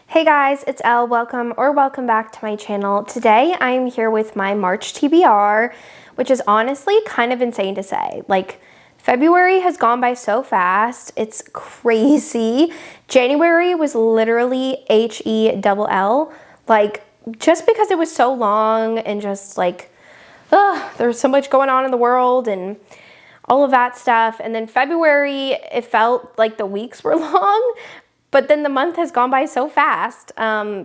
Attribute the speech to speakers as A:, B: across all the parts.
A: Hey guys, it's Elle. Welcome back to my channel. Today I'm here with my March TBR, which is honestly kind of insane to say. Like, February has gone by so fast. It's crazy. January was literally HELL. Like, just because it was so long and just like, there's so much going on in the world and all of that stuff. And then February, it felt like the weeks were long, but then the month has gone by so fast.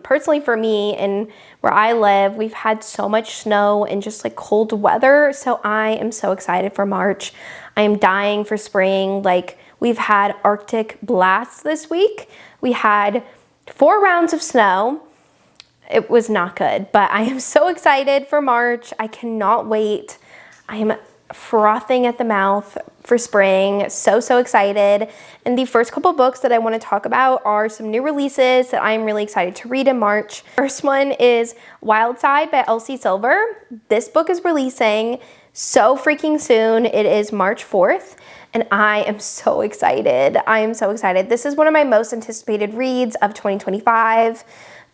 A: Personally for me and where I live, we've had so much snow and just like cold weather. So I am so excited for March. I am dying for spring. Like, we've had Arctic blasts this week. We had 4 rounds of snow. It was not good, but I am so excited for March. I cannot wait. I am frothing at the mouth for spring. So excited. And the first couple books that I want to talk about are some new releases that I'm really excited to read in March. First one is Wild Side by Elsie Silver. This book is releasing so freaking soon. It is March 4th. And I am so excited. I am so excited. This is one of my most anticipated reads of 2025.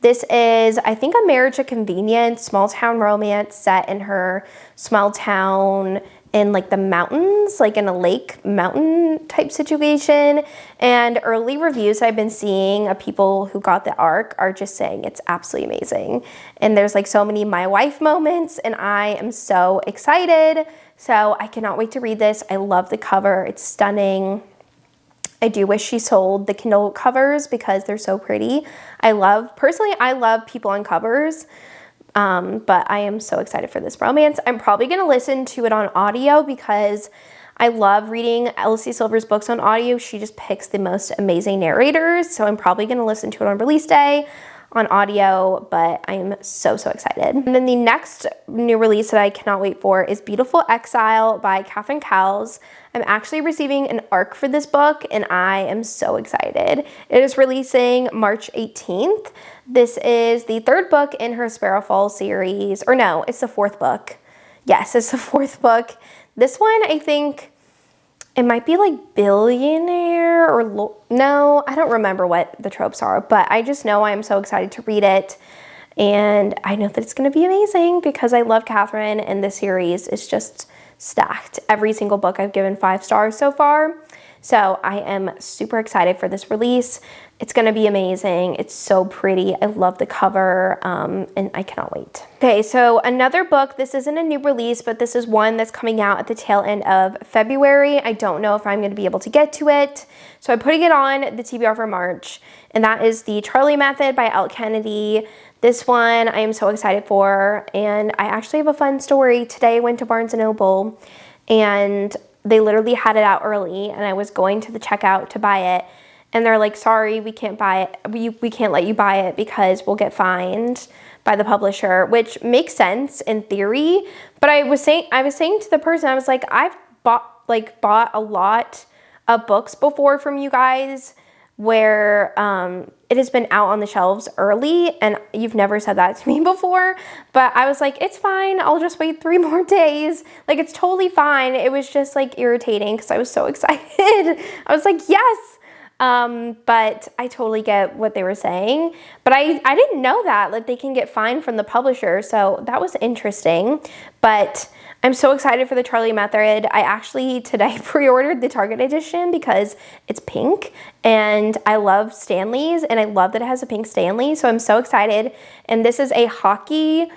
A: This is, I think, a marriage of convenience, small town romance set in her small town in like the mountains, like in a lake mountain type situation. And early reviews I've been seeing of people who got the arc are just saying it's absolutely amazing. And there's like so many my wife moments, and I am so excited. So I cannot wait to read this. I love the cover. It's stunning. I do wish she sold the Kindle covers because they're so pretty. Personally, I love people on covers, but I am so excited for this romance. I'm probably going to listen to it on audio because I love reading Elsie Silver's books on audio. She just picks the most amazing narrators, so I'm probably going to listen to it on release day on audio, but I'm so excited. And then the next new release that I cannot wait for is Beautiful Exile by Catherine Cowles. I'm actually receiving an arc for this book, and I am so excited. It is releasing March 18th. This is the 3rd book in her Sparrowfall series, or no, it's the 4th book. Yes, it's the 4th book. This one, I think, it might be like billionaire or no, I don't remember what the tropes are, but I just know I am so excited to read it. And I know that it's going to be amazing because I love Catherine, and this series is just stacked. Every single book I've given 5 stars so far. So I am super excited for this release. It's going to be amazing. It's so pretty. I love the cover, and I cannot wait. Okay, so another book. This isn't a new release, but this is one that's coming out at the tail end of February. I don't know if I'm going to be able to get to it, so I'm putting it on the TBR for March, and that is The Charlie Method by Elle Kennedy. This one I am so excited for, and I actually have a fun story. Today I went to Barnes & Noble, and they literally had it out early, and I was going to the checkout to buy it, and they're like, sorry, we can't buy it. We can't let you buy it because we'll get fined by the publisher, which makes sense in theory. But I was saying to the person, I was like, I've bought a lot of books before from you guys where it has been out on the shelves early, and you've never said that to me before. But I was like, it's fine. I'll just wait 3 more days. Like, it's totally fine. It was just like irritating because I was so excited. I was like, yes. But I totally get what they were saying. But I didn't know that. Like, they can get fined from the publisher. So that was interesting. But I'm so excited for the Charlie Method. I actually today pre-ordered the Target edition because it's pink, and I love Stanleys, and I love that it has a pink Stanley, so I'm so excited. And this is a hockey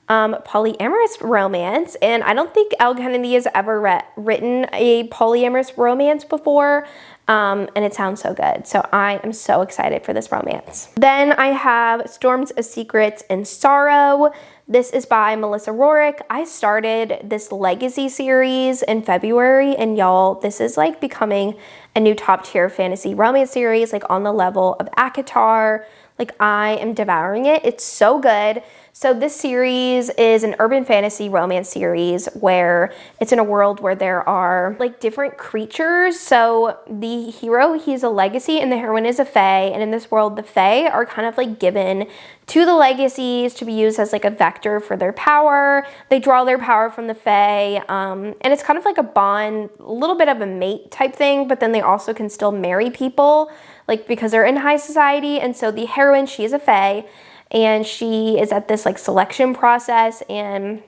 A: polyamorous romance, and I don't think Elle Kennedy has ever written a polyamorous romance before, and it sounds so good. So I am so excited for this romance. Then I have Storms of Secrets and Sorrow. This is by Melissa Rorick. I started this Legacy series in February, and y'all, this is like becoming a new top tier fantasy romance series, like on the level of ACOTAR. Like, I am devouring it. It's so good. So this series is an urban fantasy romance series where it's in a world where there are like different creatures. So the hero, he's a legacy, and the heroine is a fae. And in this world, the fae are kind of like given to the legacies to be used as like a vector for their power. They draw their power from the fae. And it's kind of like a bond, a little bit of a mate type thing, but then they also can still marry people. like because they're in high society. And so the heroine, she is a fae, and she is at this like selection process, and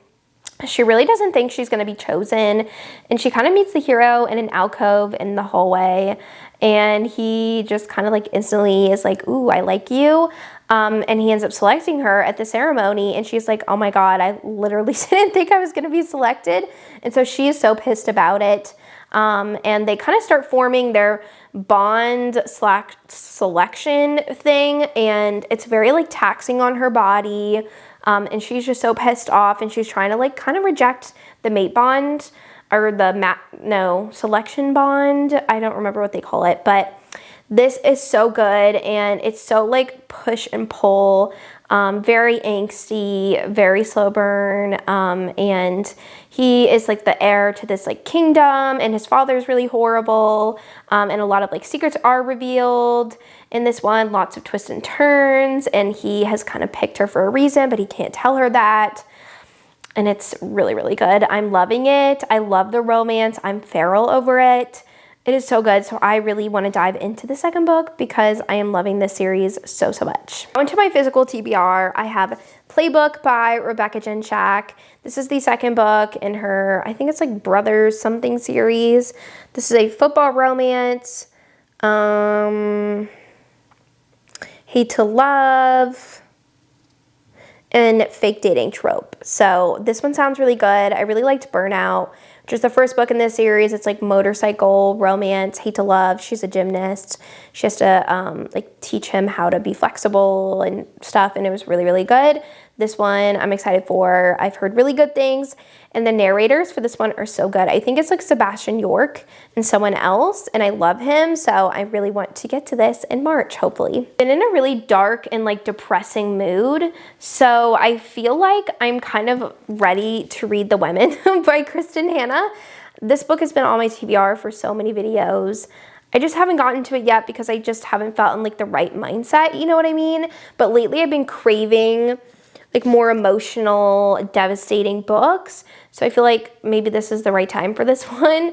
A: she really doesn't think she's going to be chosen. And she kind of meets the hero in an alcove in the hallway, and he just kind of like instantly is like, ooh, I like you. And he ends up selecting her at the ceremony, and she's like, oh my God, I literally didn't think I was going to be selected. And so she is so pissed about it. And they kind of start forming their bond / selection thing, and it's very like taxing on her body. And she's just so pissed off, and she's trying to like kind of reject the mate bond, or the selection bond. I don't remember what they call it, but this is so good, and it's so like push and pull, very angsty, very slow burn, and he is like the heir to this like kingdom, and his father is really horrible, and a lot of like secrets are revealed in this one, lots of twists and turns, and he has kind of picked her for a reason, but he can't tell her that. And it's really, really good. I'm loving it. I love the romance. I'm feral over it. It is so good. So I really want to dive into the second book because I am loving this series so, so much. On to my physical TBR, I have Playbook by Rebecca Genshak. This is the second book in her, I think it's like Brothers something series. This is a football romance. Hate to Love, and fake dating trope. So this one sounds really good. I really liked Burnout, which is the first book in this series. It's like motorcycle romance. Hate to Love. She's a gymnast. She has to like teach him how to be flexible and stuff, and it was really, really good. This one I'm excited for. I've heard really good things, and the narrators for this one are so good. I think it's like Sebastian York and someone else, and I love him, so I really want to get to this in March, hopefully. Been in a really dark and like depressing mood, so I feel like I'm kind of ready to read The Women by Kristen Hanna. This book has been on my TBR for so many videos. I just haven't gotten to it yet because I just haven't felt in like the right mindset, you know what I mean? But lately I've been craving like more emotional, devastating books. So I feel like maybe this is the right time for this one.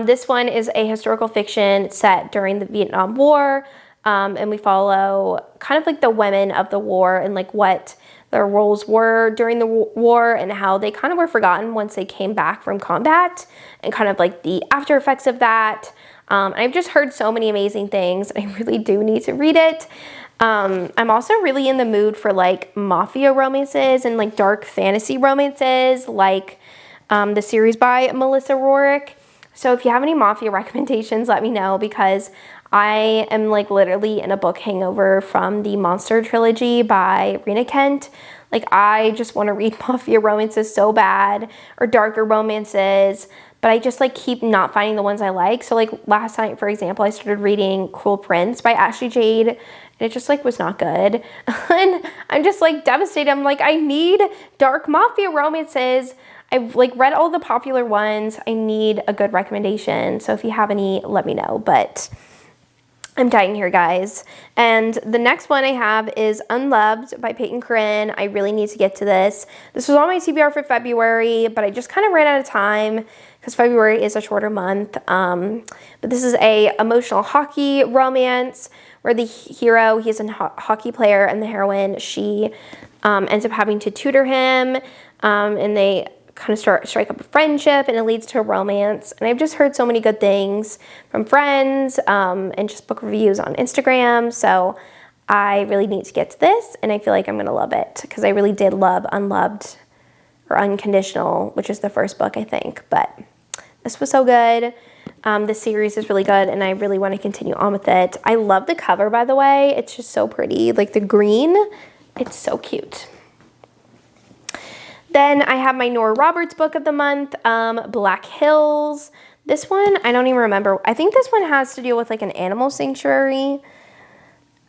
A: This one is a historical fiction set during the Vietnam War. And we follow kind of like the women of the war and like what their roles were during the war and how they kind of were forgotten once they came back from combat, and kind of like the after effects of that. I've just heard so many amazing things, and I really do need to read it. I'm also really in the mood for like mafia romances and like dark fantasy romances, like the series by Melissa Rorick. So if you have any mafia recommendations, let me know, because I am like literally in a book hangover from the Monster trilogy by Rena Kent. Like I just want to read mafia romances so bad, or darker romances, but I just like keep not finding the ones I like. So like last night, for example, I started reading Cruel Prince by Ashley Jade, and it just like was not good. And I'm just like devastated. I'm like, I need dark mafia romances. I've like read all the popular ones. I need a good recommendation. So if you have any, let me know. But I'm dying here, guys. And the next one I have is Unloved by Peyton Corinne. I really need to get to this. This was on my TBR for February, but I just kind of ran out of time because February is a shorter month. But this is a emotional hockey romance where the hero, he's a hockey player, and the heroine, she ends up having to tutor him, and they kind of strike up a friendship, and it leads to a romance. And I've just heard so many good things from friends and just book reviews on Instagram. So I really need to get to this, and I feel like I'm going to love it because I really did love Unloved or Unconditional, which is the first book, I think. But this was so good. This series is really good, and I really want to continue on with it. I love the cover, by the way. It's just so pretty. Like the green, it's so cute. Then I have my Nora Roberts book of the month, Black Hills. This one, I don't even remember. I think this one has to deal with like an animal sanctuary.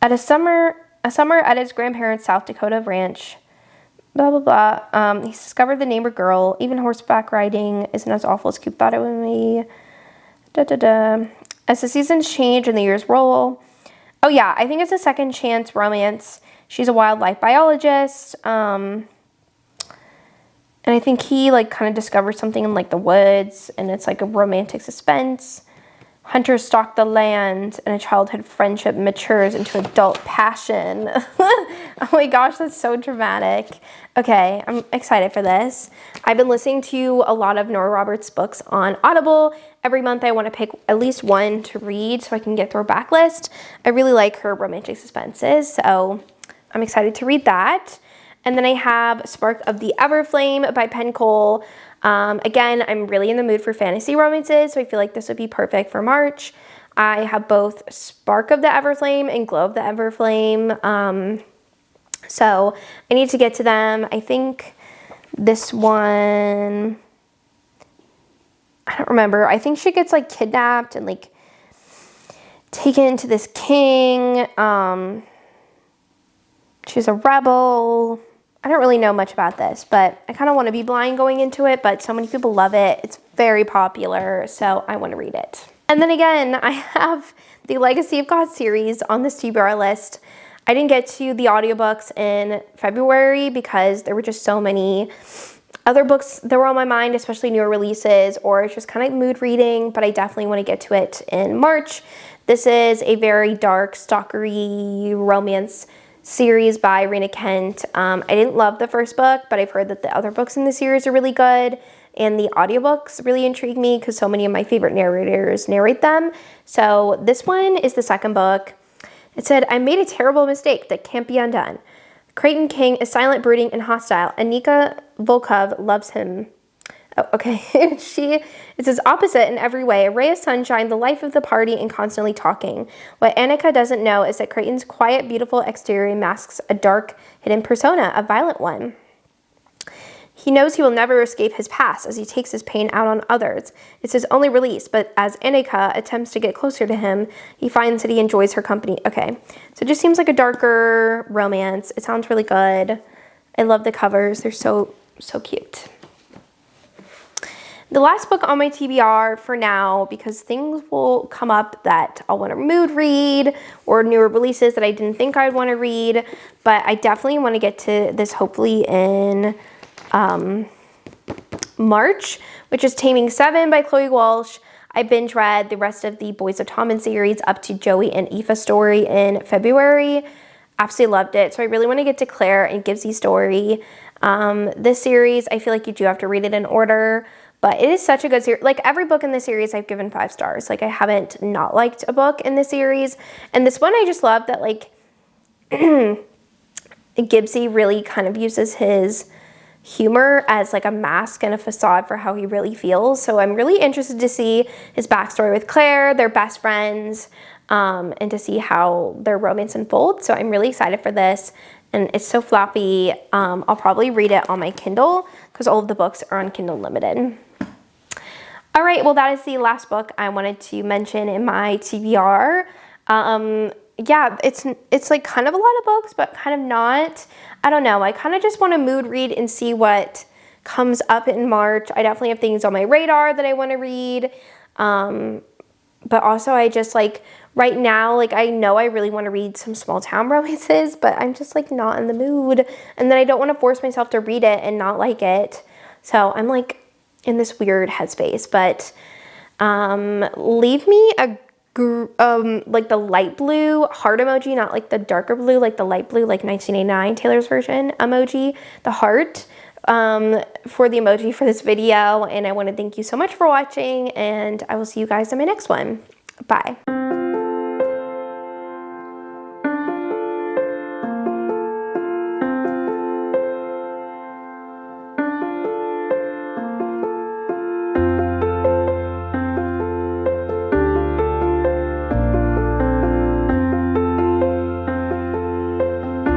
A: A summer at his grandparents' South Dakota ranch. Blah, blah, blah. He's discovered the neighbor girl. Even horseback riding isn't as awful as Coop thought it would be. Da, da, da. As the seasons change and the years roll. Oh yeah, I think it's a second chance romance. She's a wildlife biologist. And I think he like kind of discovers something in like the woods, and it's like a romantic suspense. Hunters stalk the land and a childhood friendship matures into adult passion. Oh my gosh, that's so dramatic. Okay, I'm excited for this. I've been listening to a lot of Nora Roberts books on Audible. Every month I want to pick at least one to read so I can get through a backlist. I really like her romantic suspenses, so I'm excited to read that. And then I have Spark of the Everflame by Penn Cole. Again, I'm really in the mood for fantasy romances, so I feel like this would be perfect for March. I have both Spark of the Everflame and Glow of the Everflame. So I need to get to them. I think this one, I don't remember. I think she gets like kidnapped and like taken to this king. She's a rebel. I don't really know much about this, but I kind of want to be blind going into it, but so many people love it. It's very popular, so I want to read it. And then again, I have the Legacy of God series on this TBR list. I didn't get to the audiobooks in February because there were just so many other books that were on my mind, especially newer releases, or it's just kind of mood reading, but I definitely want to get to it in March. This is a very dark, stalkery romance series by Rena Kent. I didn't love the first book, but I've heard that the other books in the series are really good, and the audiobooks really intrigue me because so many of my favorite narrators narrate them. So this one is the second book. It said, I made a terrible mistake that can't be undone. Creighton King is silent, brooding, and hostile. Anika Volkov loves him. Oh, okay. It's his opposite in every way. A ray of sunshine, the life of the party, and constantly talking. What Annika doesn't know is that Creighton's quiet, beautiful exterior masks a dark, hidden persona, a violent one. He knows he will never escape his past as he takes his pain out on others. It's his only release, but as Annika attempts to get closer to him, he finds that he enjoys her company. Okay, so it just seems like a darker romance. It sounds really good. I love the covers. They're so cute. The last book on my TBR for now, because things will come up that I'll want to mood read or newer releases that I didn't think I'd want to read, but I definitely want to get to this hopefully in March, which is Taming 7 by Chloe Walsh. I binge read the rest of the Boys of Tommen series up to Joey and Aoife's story in February. Absolutely loved it. So I really want to get to Claire and Gibbs's story. This series, I feel like you do have to read it in order, but it is such a good series. Like every book in the series, I've given 5 stars. Like I haven't not liked a book in the series. And this one, I just love that like Gibbsy really kind of uses his humor as like a mask and a facade for how he really feels. So I'm really interested to see his backstory with Claire, their best friends, and to see how their romance unfolds. So I'm really excited for this. And it's so floppy. I'll probably read it on my Kindle because all of the books are on Kindle Unlimited. All right, well, that is the last book I wanted to mention in my TBR. Yeah, it's like kind of a lot of books, but kind of not. I don't know. I kind of just want to mood read and see what comes up in March. I definitely have things on my radar that I want to read. But also I just like right now, like I know I really want to read some small town romances, but I'm just like not in the mood. And then I don't want to force myself to read it and not like it. So I'm like in this weird headspace, but leave me a like the light blue heart emoji, not like the darker blue, like the light blue, like 1989 Taylor's version emoji, the heart for the emoji for this video. And I want to thank you so much for watching, and I will see you guys in my next one. Bye.